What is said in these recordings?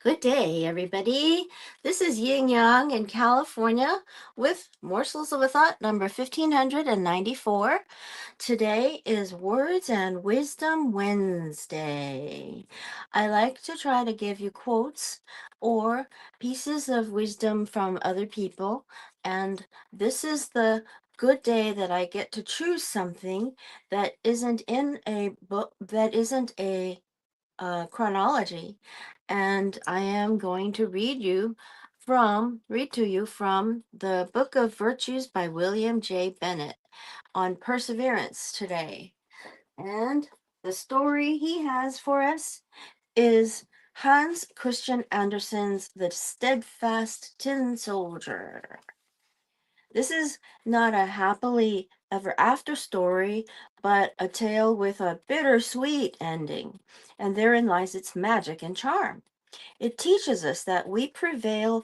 Good day, everybody. This is Yin Yang in California with Morsels of a Thought number 1594. Today is Words and Wisdom Wednesday. I like to try to give you quotes or pieces of wisdom from other people, and this is the good day that I get to choose something that isn't in a book, that isn't a chronology, and I am going to read to you from the Book of Virtues by William J. Bennett on perseverance today. And the story he has for us is Hans Christian Andersen's The Steadfast Tin Soldier. This is not a happily ever after story, but a tale with a bittersweet ending, and therein lies its magic and charm. It teaches us that we prevail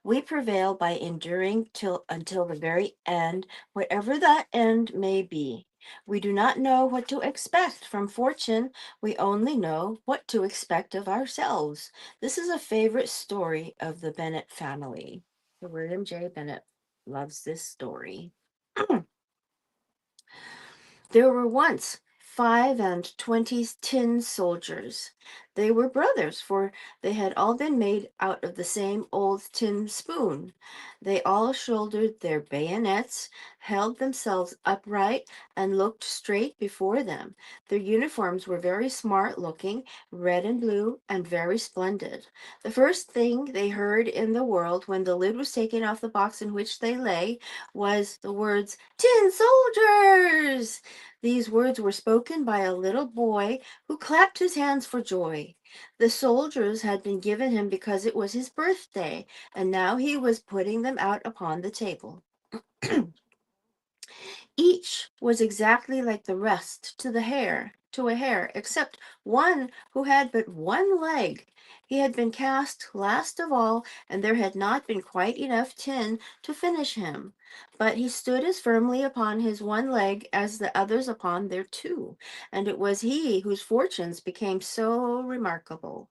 by enduring till until the very end, whatever that end may be. We do not know what to expect from fortune, we only know what to expect of ourselves. This is a favorite story of the Bennett family. William J. Bennett loves this story. There were once 5 and 20 tin soldiers. They were brothers, for they had all been made out of the same old tin spoon. They all shouldered their bayonets, held themselves upright, and looked straight before them. Their uniforms were very smart looking, red and blue, and very splendid. The first thing they heard in the world when the lid was taken off the box in which they lay was the words, "Tin soldiers!" These words were spoken by a little boy who clapped his hands for joy. The soldiers had been given him because it was his birthday, and now he was putting them out upon the table. Each was exactly like the rest to a hair, except one who had but one leg. He had been cast last of all, and there had not been quite enough tin to finish him. But he stood as firmly upon his one leg as the others upon their two, and it was he whose fortunes became so remarkable.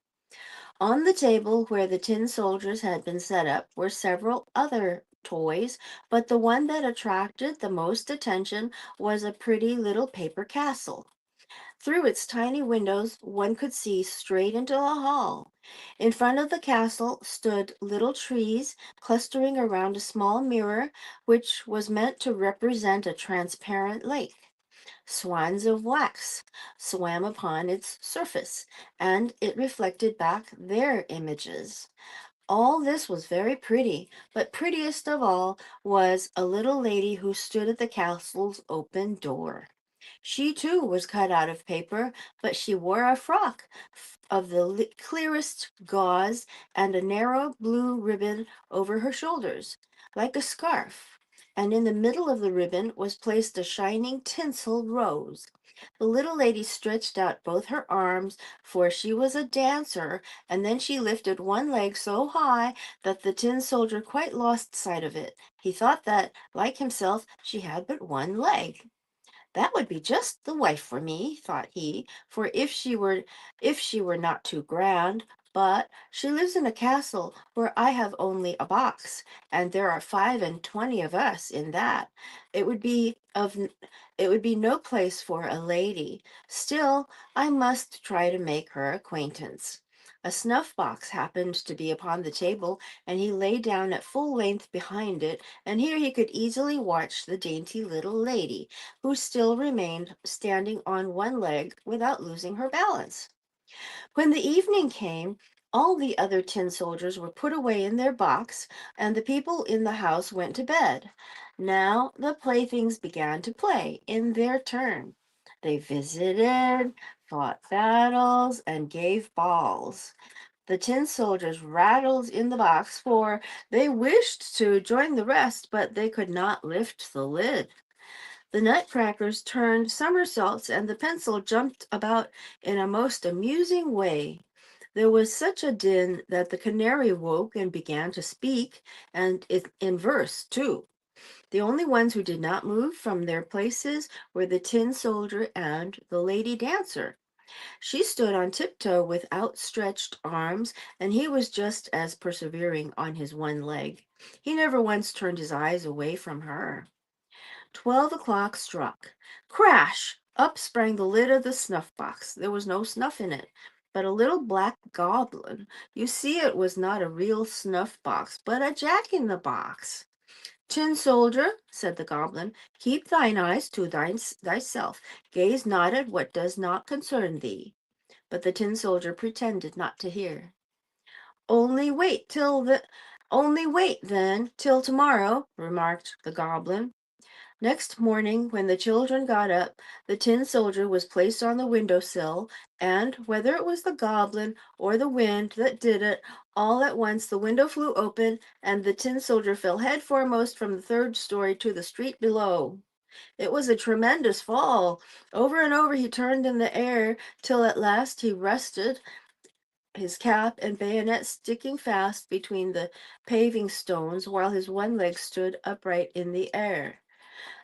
On the table where the tin soldiers had been set up were several other toys, but the one that attracted the most attention was a pretty little paper castle. Through its tiny windows, one could see straight into the hall. In front of the castle stood little trees clustering around a small mirror, which was meant to represent a transparent lake. Swans of wax swam upon its surface, and it reflected back their images. All this was very pretty, but prettiest of all was a little lady who stood at the castle's open door. She too was cut out of paper, but she wore a frock of the clearest gauze and a narrow blue ribbon over her shoulders, like a scarf. And in the middle of the ribbon was placed a shining tinsel rose. The little lady stretched out both her arms, for she was a dancer, and then she lifted one leg so high that the tin soldier quite lost sight of it. He thought that, like himself, she had but one leg. That would be just the wife for me, thought he, for if she were not too grand, but she lives in a castle where I have only a box, and there are 5 and 20 of us in that. It would be of it would be no place for a lady. Still, I must try to make her acquaintance. A snuff box happened to be upon the table, and he lay down at full length behind it, and here he could easily watch the dainty little lady, who still remained standing on one leg without losing her balance. When the evening came, all the other tin soldiers were put away in their box, and the people in the house went to bed. Now the playthings began to play in their turn. They visited, fought battles, and gave balls. The tin soldiers rattled in the box, for they wished to join the rest, but they could not lift the lid. The nutcrackers turned somersaults, and the pencil jumped about in a most amusing way. There was such a din that the canary woke and began to speak, and in verse, too. The only ones who did not move from their places were the tin soldier and the lady dancer. She stood on tiptoe with outstretched arms, and he was just as persevering on his one leg. He never once turned his eyes away from her. 12 o'clock struck. Crash! Up sprang the lid of the snuff box. There was no snuff in it, but a little black goblin. You see, it was not a real snuff box, but a jack-in-the-box. Tin soldier, said the goblin, keep thine eyes to thyself. Gaze not at what does not concern thee. But the tin soldier pretended not to hear. Only wait till the only wait then till tomorrow, remarked the goblin. Next morning, when the children got up, the tin soldier was placed on the window sill, and whether it was the goblin or the wind that did it, all at once the window flew open, and the tin soldier fell head foremost from the third story to the street below. It was a tremendous fall. Over and over he turned in the air, till at last he rested, his cap and bayonet sticking fast between the paving stones, while his one leg stood upright in the air.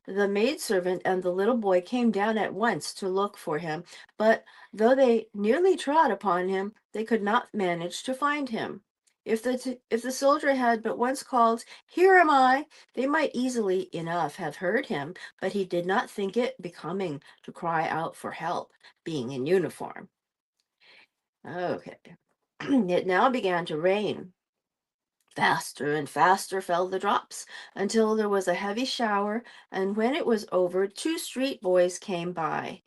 The maidservant and the little boy came down at once to look for him, but though they nearly trod upon him, they could not manage to find him. If the soldier had but once called, "Here am I," they might easily enough have heard him, but he did not think it becoming to cry out for help, being in uniform. Okay. It now began to rain. Faster and faster fell the drops, until there was a heavy shower, and when it was over, two street boys came by.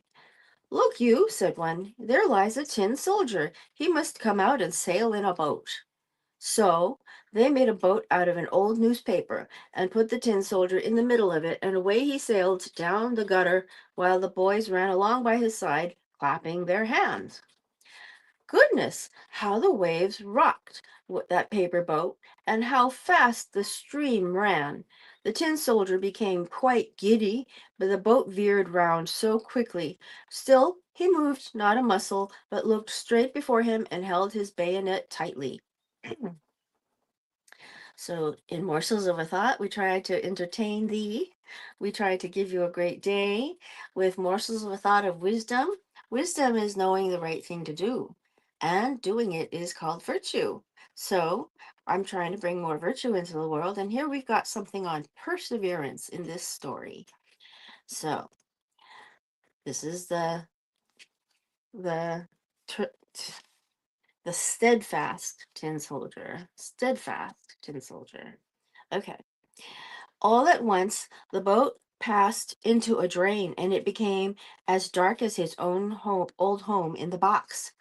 "Look you," said one, "there lies a tin soldier. He must come out and sail in a boat." So they made a boat out of an old newspaper, and put the tin soldier in the middle of it, and away he sailed down the gutter, while the boys ran along by his side, clapping their hands. Goodness, how the waves rocked that paper boat, and how fast the stream ran! The tin soldier became quite giddy, but the boat veered round so quickly. Still, he moved not a muscle, but looked straight before him and held his bayonet tightly. So, in Morsels of a Thought, we try to entertain thee. We try to give you a great day with morsels of a thought of wisdom. Wisdom is knowing the right thing to do, and doing it is called virtue. So, I'm trying to bring more virtue into the world, and here we've got something on perseverance in this story. So, this is the tr- the steadfast tin soldier. Steadfast tin soldier. Okay. All at once the boat passed into a drain, and it became as dark as his own old home in the box.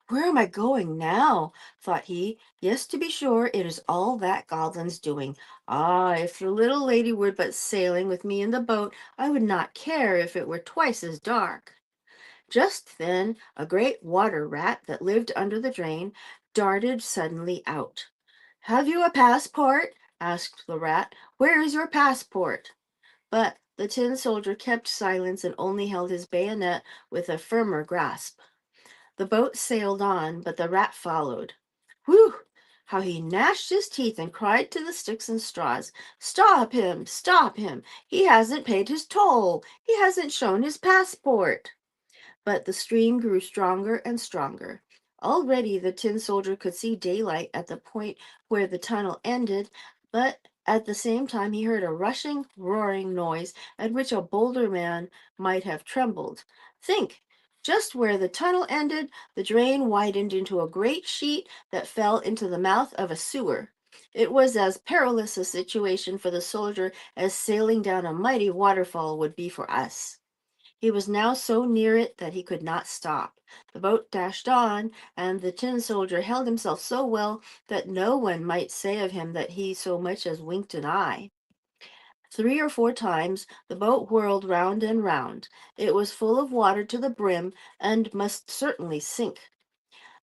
"Where am I going now?" thought he. "Yes, to be sure, it is all that goblin's doing. Ah, if the little lady were but sailing with me in the boat, I would not care if it were twice as dark." Just then a great water rat that lived under the drain darted suddenly out. "Have you a passport?" asked the rat. "Where is your passport?" But the tin soldier kept silence and only held his bayonet with a firmer grasp. The boat sailed on, but the rat followed. Whew! How he gnashed his teeth and cried to the sticks and straws, "Stop him! Stop him! He hasn't paid his toll! He hasn't shown his passport!" But the stream grew stronger and stronger. Already the tin soldier could see daylight at the point where the tunnel ended, but at the same time he heard a rushing, roaring noise at which a bolder man might have trembled. Think! Just where the tunnel ended, the drain widened into a great sheet that fell into the mouth of a sewer. It was as perilous a situation for the soldier as sailing down a mighty waterfall would be for us. He was now so near it that he could not stop. The boat dashed on, and the tin soldier held himself so well that no one might say of him that he so much as winked an eye. 3 or 4 times the boat whirled round and round. It was full of water to the brim, and must certainly sink.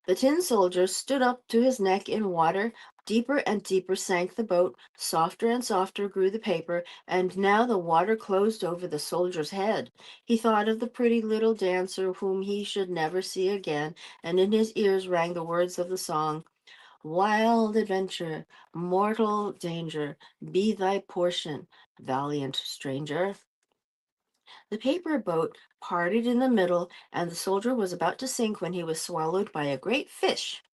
The tin soldier stood up to his neck in water. Deeper and deeper sank the boat, softer and softer grew the paper, and now the water closed over the soldier's head. He thought of the pretty little dancer whom he should never see again, and in his ears rang the words of the song: "Wild adventure, mortal danger, be thy portion, valiant stranger." The paper boat parted in the middle, and the soldier was about to sink when he was swallowed by a great fish.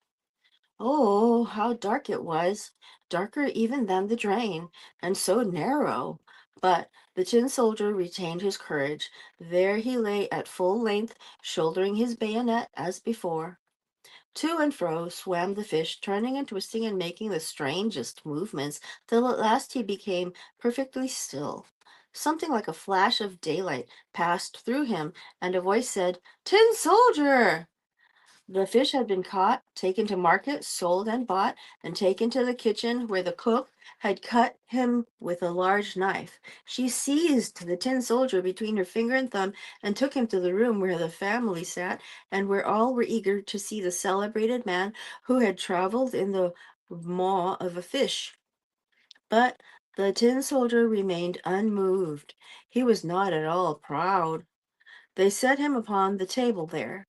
Oh, how dark it was, darker even than the drain, and so narrow. But the tin soldier retained his courage. There he lay at full length, shouldering his bayonet as before. To and fro swam the fish, turning and twisting and making the strangest movements, till at last he became perfectly still. Something like a flash of daylight passed through him, and a voice said, "Tin soldier!" The fish had been caught, taken to market, sold and bought, and taken to the kitchen where the cook had cut him with a large knife. She seized the tin soldier between her finger and thumb and took him to the room where the family sat and where all were eager to see the celebrated man who had traveled in the maw of a fish. But the tin soldier remained unmoved. He was not at all proud. They set him upon the table there.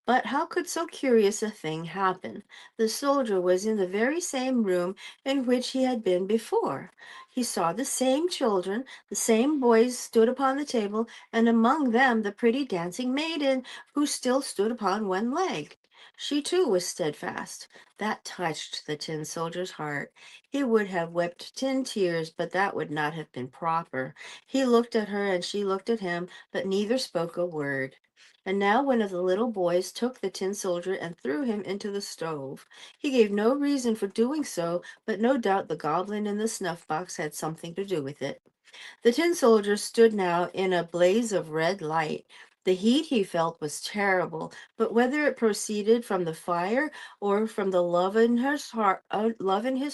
But how could so curious a thing happen? The soldier was in the very same room in which he had been before. He saw the same children, the same boys stood upon the table, and among them the pretty dancing maiden who still stood upon one leg. She too was steadfast. That touched the tin soldier's heart. He would have wept tin tears, but that would not have been proper. He looked at her and she looked at him, but neither spoke a word. And now one of the little boys took the tin soldier and threw him into the stove. He gave no reason for doing so, but no doubt the goblin in the snuff box had something to do with it. The tin soldier stood now in a blaze of red light. The heat he felt was terrible, but whether it proceeded from the fire or from the love in his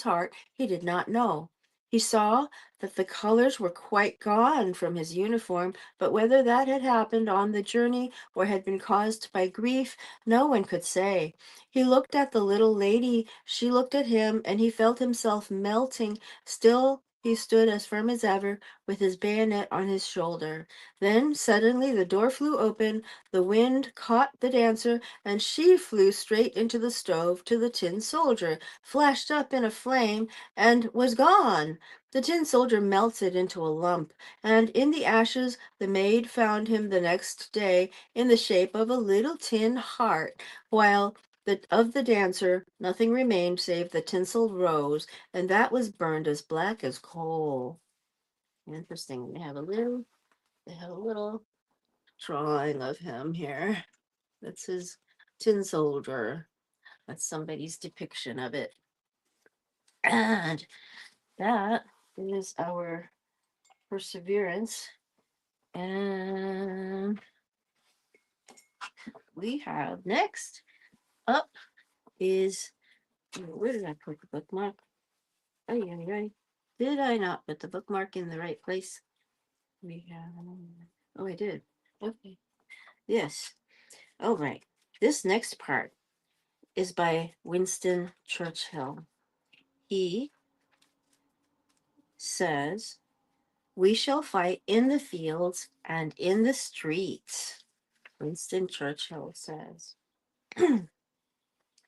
heart, he did not know. He saw that the colors were quite gone from his uniform, but whether that had happened on the journey or had been caused by grief, no one could say. He looked at the little lady, she looked at him, and he felt himself melting. Still, he stood as firm as ever, with his bayonet on his shoulder. Then suddenly the door flew open, the wind caught the dancer, and she flew straight into the stove to the tin soldier, flashed up in a flame, and was gone. The tin soldier melted into a lump, and in the ashes the maid found him the next day in the shape of a little tin heart, while of the dancer nothing remained save the tinsel rose, and that was burned as black as coal. Interesting. They have a little drawing of him here. That's his tin soldier. That's somebody's depiction of it. And that is our perseverance. And we have next up is, where did I put the bookmark? Oh, yeah. Did I not put the bookmark in the right place? We have, oh, I did. Okay. Yes. All right. This next part is by Winston Churchill. He says, "We shall fight in the fields and in the streets." Winston Churchill says.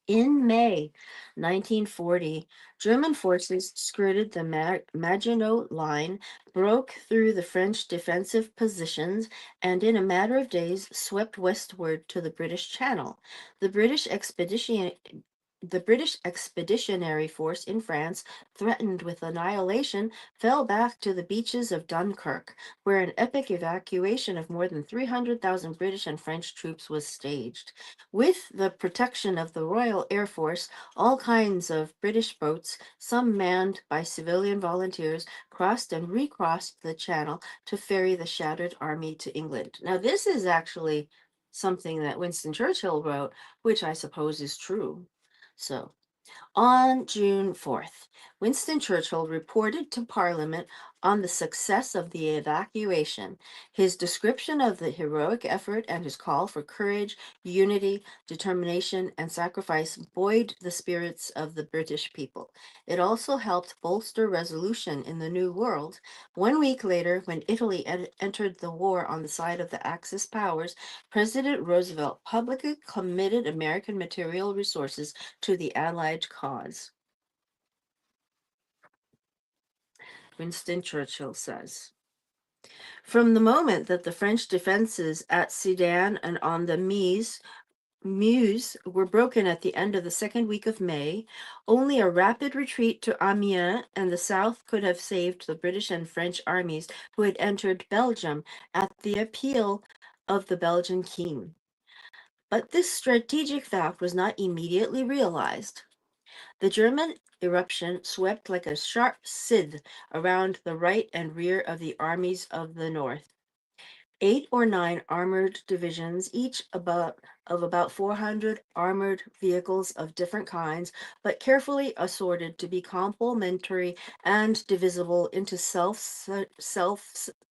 In May 1940, German forces skirted the Maginot Line, broke through the French defensive positions, and in a matter of days swept westward to the British Channel. The British expedition the British Expeditionary Force in France, threatened with annihilation, fell back to the beaches of Dunkirk, where an epic evacuation of more than 300,000 British and French troops was staged. With the protection of the Royal Air Force, all kinds of British boats, some manned by civilian volunteers, crossed and recrossed the Channel to ferry the shattered army to England. Now, this is actually something that Winston Churchill wrote, which I suppose is true. So, on June 4th, Winston Churchill reported to Parliament on the success of the evacuation. His description of the heroic effort and his call for courage, unity, determination, and sacrifice buoyed the spirits of the British people. It also helped bolster resolution in the New World. 1 week later, when Italy entered the war on the side of the Axis powers, President Roosevelt publicly committed American material resources to the Allied cause. Winston Churchill says. From the moment that the French defenses at Sedan and on the Meuse were broken at the end of the second week of May, only a rapid retreat to Amiens and the south could have saved the British and French armies who had entered Belgium at the appeal of the Belgian king. But this strategic fact was not immediately realized. The German eruption swept like a sharp scythe around the right and rear of the armies of the north. 8 or 9 armored divisions, each about 400 armored vehicles of different kinds, but carefully assorted to be complementary and divisible into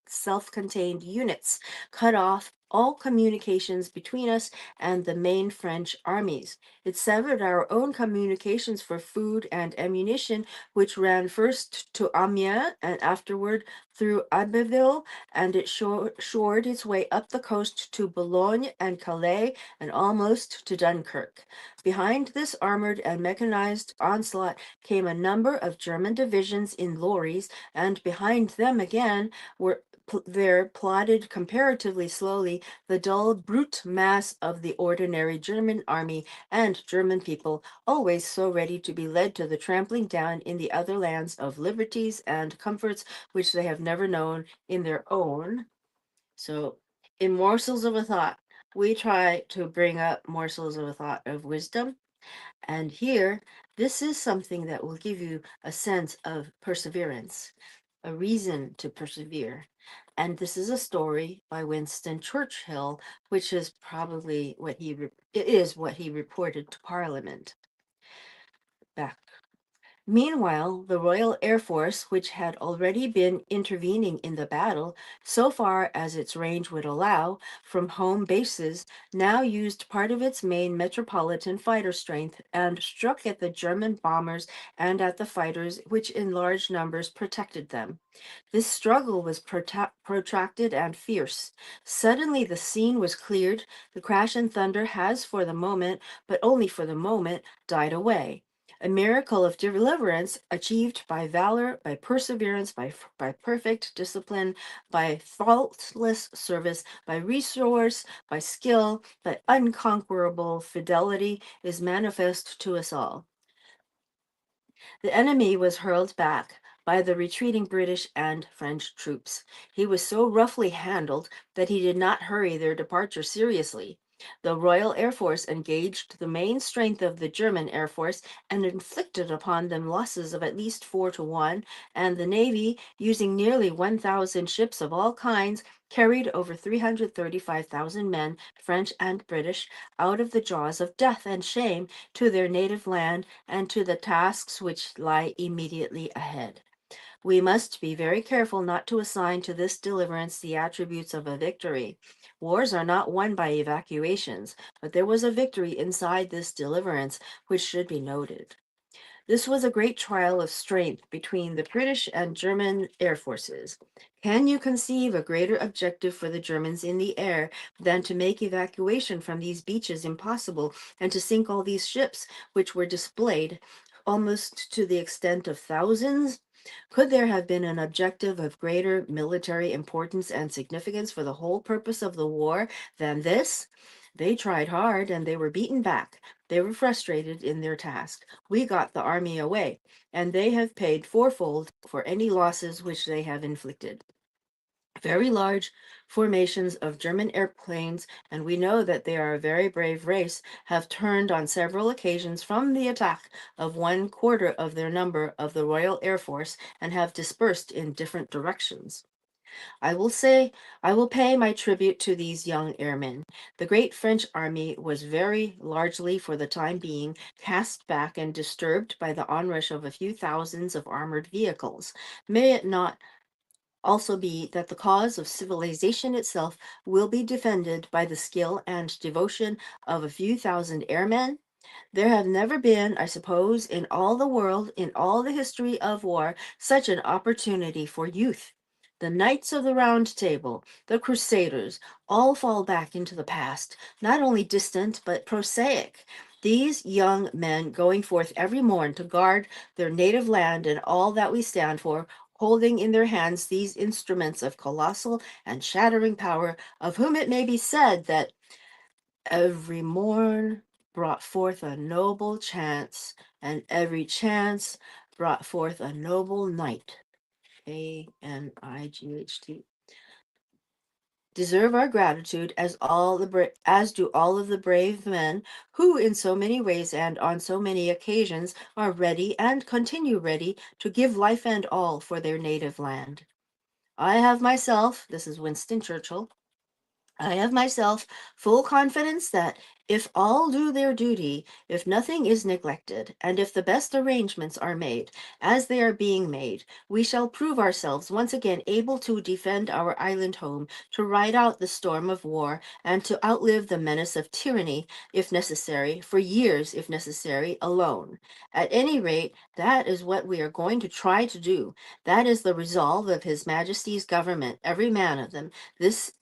self-contained units, cut off all communications between us and the main French armies. It severed our own communications for food and ammunition, which ran first to Amiens and afterward through Abbeville, and it shored its way up the coast to Boulogne and Calais and almost to Dunkirk. Behind this armored and mechanized onslaught came a number of German divisions in lorries, and behind them again were there plodded comparatively slowly the dull brute mass of the ordinary German army and German people, always so ready to be led to the trampling down in the other lands of liberties and comforts which they have never known in their own. So, in Morsels of a Thought, we try to bring up morsels of a thought of wisdom. And here, this is something that will give you a sense of perseverance, a reason to persevere. And this is a story by Winston Churchill, which is probably it is what he reported to Parliament back. Meanwhile, the Royal Air Force, which had already been intervening in the battle, so far as its range would allow, from home bases, now used part of its main metropolitan fighter strength and struck at the German bombers and at the fighters which in large numbers protected them. This struggle was protracted and fierce. Suddenly the scene was cleared. The crash and thunder has for the moment, but only for the moment, died away. A miracle of deliverance achieved by valor, by perseverance, by perfect discipline, by faultless service, by resource, by skill, by unconquerable fidelity is manifest to us all. The enemy was hurled back by the retreating British and French troops. He was so roughly handled that he did not hurry their departure seriously. The Royal Air Force engaged the main strength of the German Air Force and inflicted upon them losses of at least 4 to 1, and the Navy, using nearly 1,000 ships of all kinds, carried over 335,000 men, French and British, out of the jaws of death and shame to their native land and to the tasks which lie immediately ahead. We must be very careful not to assign to this deliverance the attributes of a victory. Wars are not won by evacuations, but there was a victory inside this deliverance which should be noted. This was a great trial of strength between the British and German air forces. Can you conceive a greater objective for the Germans in the air than to make evacuation from these beaches impossible and to sink all these ships, which were displayed almost to the extent of thousands? Could there have been an objective of greater military importance and significance for the whole purpose of the war than this? They tried hard and they were beaten back. They were frustrated in their task. We got the army away, and they have paid fourfold for any losses which they have inflicted. Very large formations of German airplanes, and we know that they are a very brave race, have turned on several occasions from the attack of 1/4 of their number of the Royal Air Force and have dispersed in different directions. I will pay my tribute to these young airmen. The great French army was very largely, for the time being, cast back and disturbed by the onrush of a few thousands of armored vehicles. May it not also be that the cause of civilization itself will be defended by the skill and devotion of a few thousand airmen? There have never been, I suppose, in all the world, in all the history of war, such an opportunity for youth. The Knights of the Round Table, the Crusaders, all fall back into the past, not only distant but prosaic. These young men going forth every morn to guard their native land and all that we stand for, holding in their hands these instruments of colossal and shattering power, of whom it may be said that every morn brought forth a noble chance, and every chance brought forth a noble night. A-N-I-G-H-T. Deserve our gratitude as do all of the brave men who in so many ways and on so many occasions are ready and continue ready to give life and all for their native land. I have myself, this is Winston Churchill, I have myself full confidence that if all do their duty, if nothing is neglected, and if the best arrangements are made, as they are being made, we shall prove ourselves once again able to defend our island home, to ride out the storm of war, and to outlive the menace of tyranny, if necessary, for years, if necessary, alone. At any rate, that is what we are going to try to do. That is the resolve of His Majesty's government, every man of them.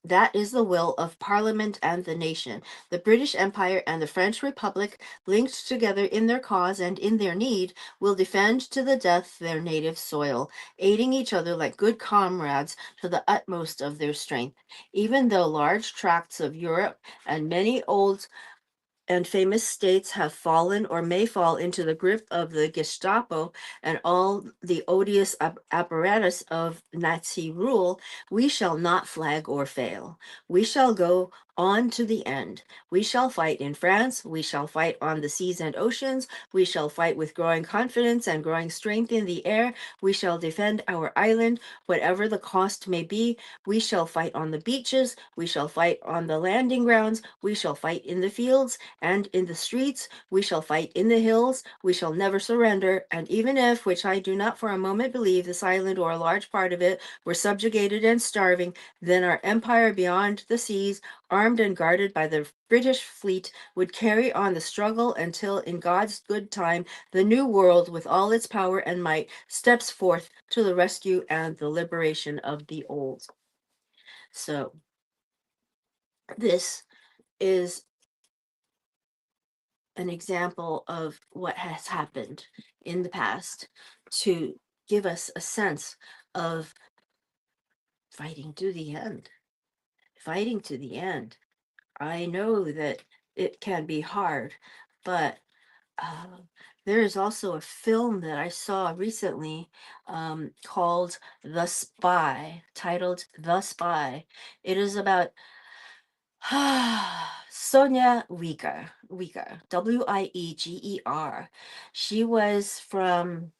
That is the will of Parliament and the nation. The British Empire and the French Republic, linked together in their cause and in their need, will defend to the death their native soil, aiding each other like good comrades to the utmost of their strength. Even though large tracts of Europe and many old and famous states have fallen or may fall into the grip of the Gestapo and all the odious apparatus of Nazi rule, we shall not flag or fail. We shall go on to the end. We shall fight in France. We shall fight on the seas and oceans. We shall fight with growing confidence and growing strength in the air. We shall defend our island, whatever the cost may be. We shall fight on the beaches. We shall fight on the landing grounds. We shall fight in the fields and in the streets. We shall fight in the hills. We shall never surrender. And even if, which I do not for a moment believe, this island or a large part of it were subjugated and starving, then our empire beyond the seas, armed and guarded by the British fleet, would carry on the struggle until, in God's good time, the new world, with all its power and might, steps forth to the rescue and the liberation of the old. So, this is an example of what has happened in the past to give us a sense of fighting to the end. Fighting to the end. I know that it can be hard, but there is also a film that I saw recently called The Spy, titled The Spy. It is about Sonia Wieger, Wieger. She was from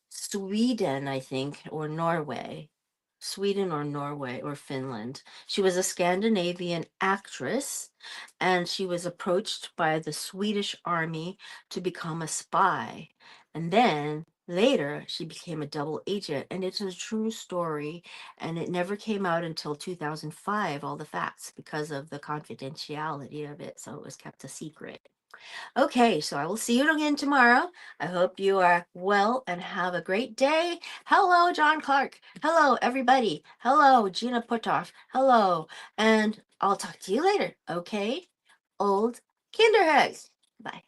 Sweden, I think, or Norway. Sweden or Norway or Finland. She was a Scandinavian actress, and she was approached by the Swedish army to become a spy. And then later, she became a double agent, and it's a true story. And it never came out until 2005, all the facts, because of the confidentiality of it. So it was kept a secret. Okay, so I will see you again tomorrow. I hope you are well and have a great day. Hello, John Clark. Hello, everybody. Hello, Gina Putoff. Hello. And I'll talk to you later, okay? Old Kinderheads. Bye.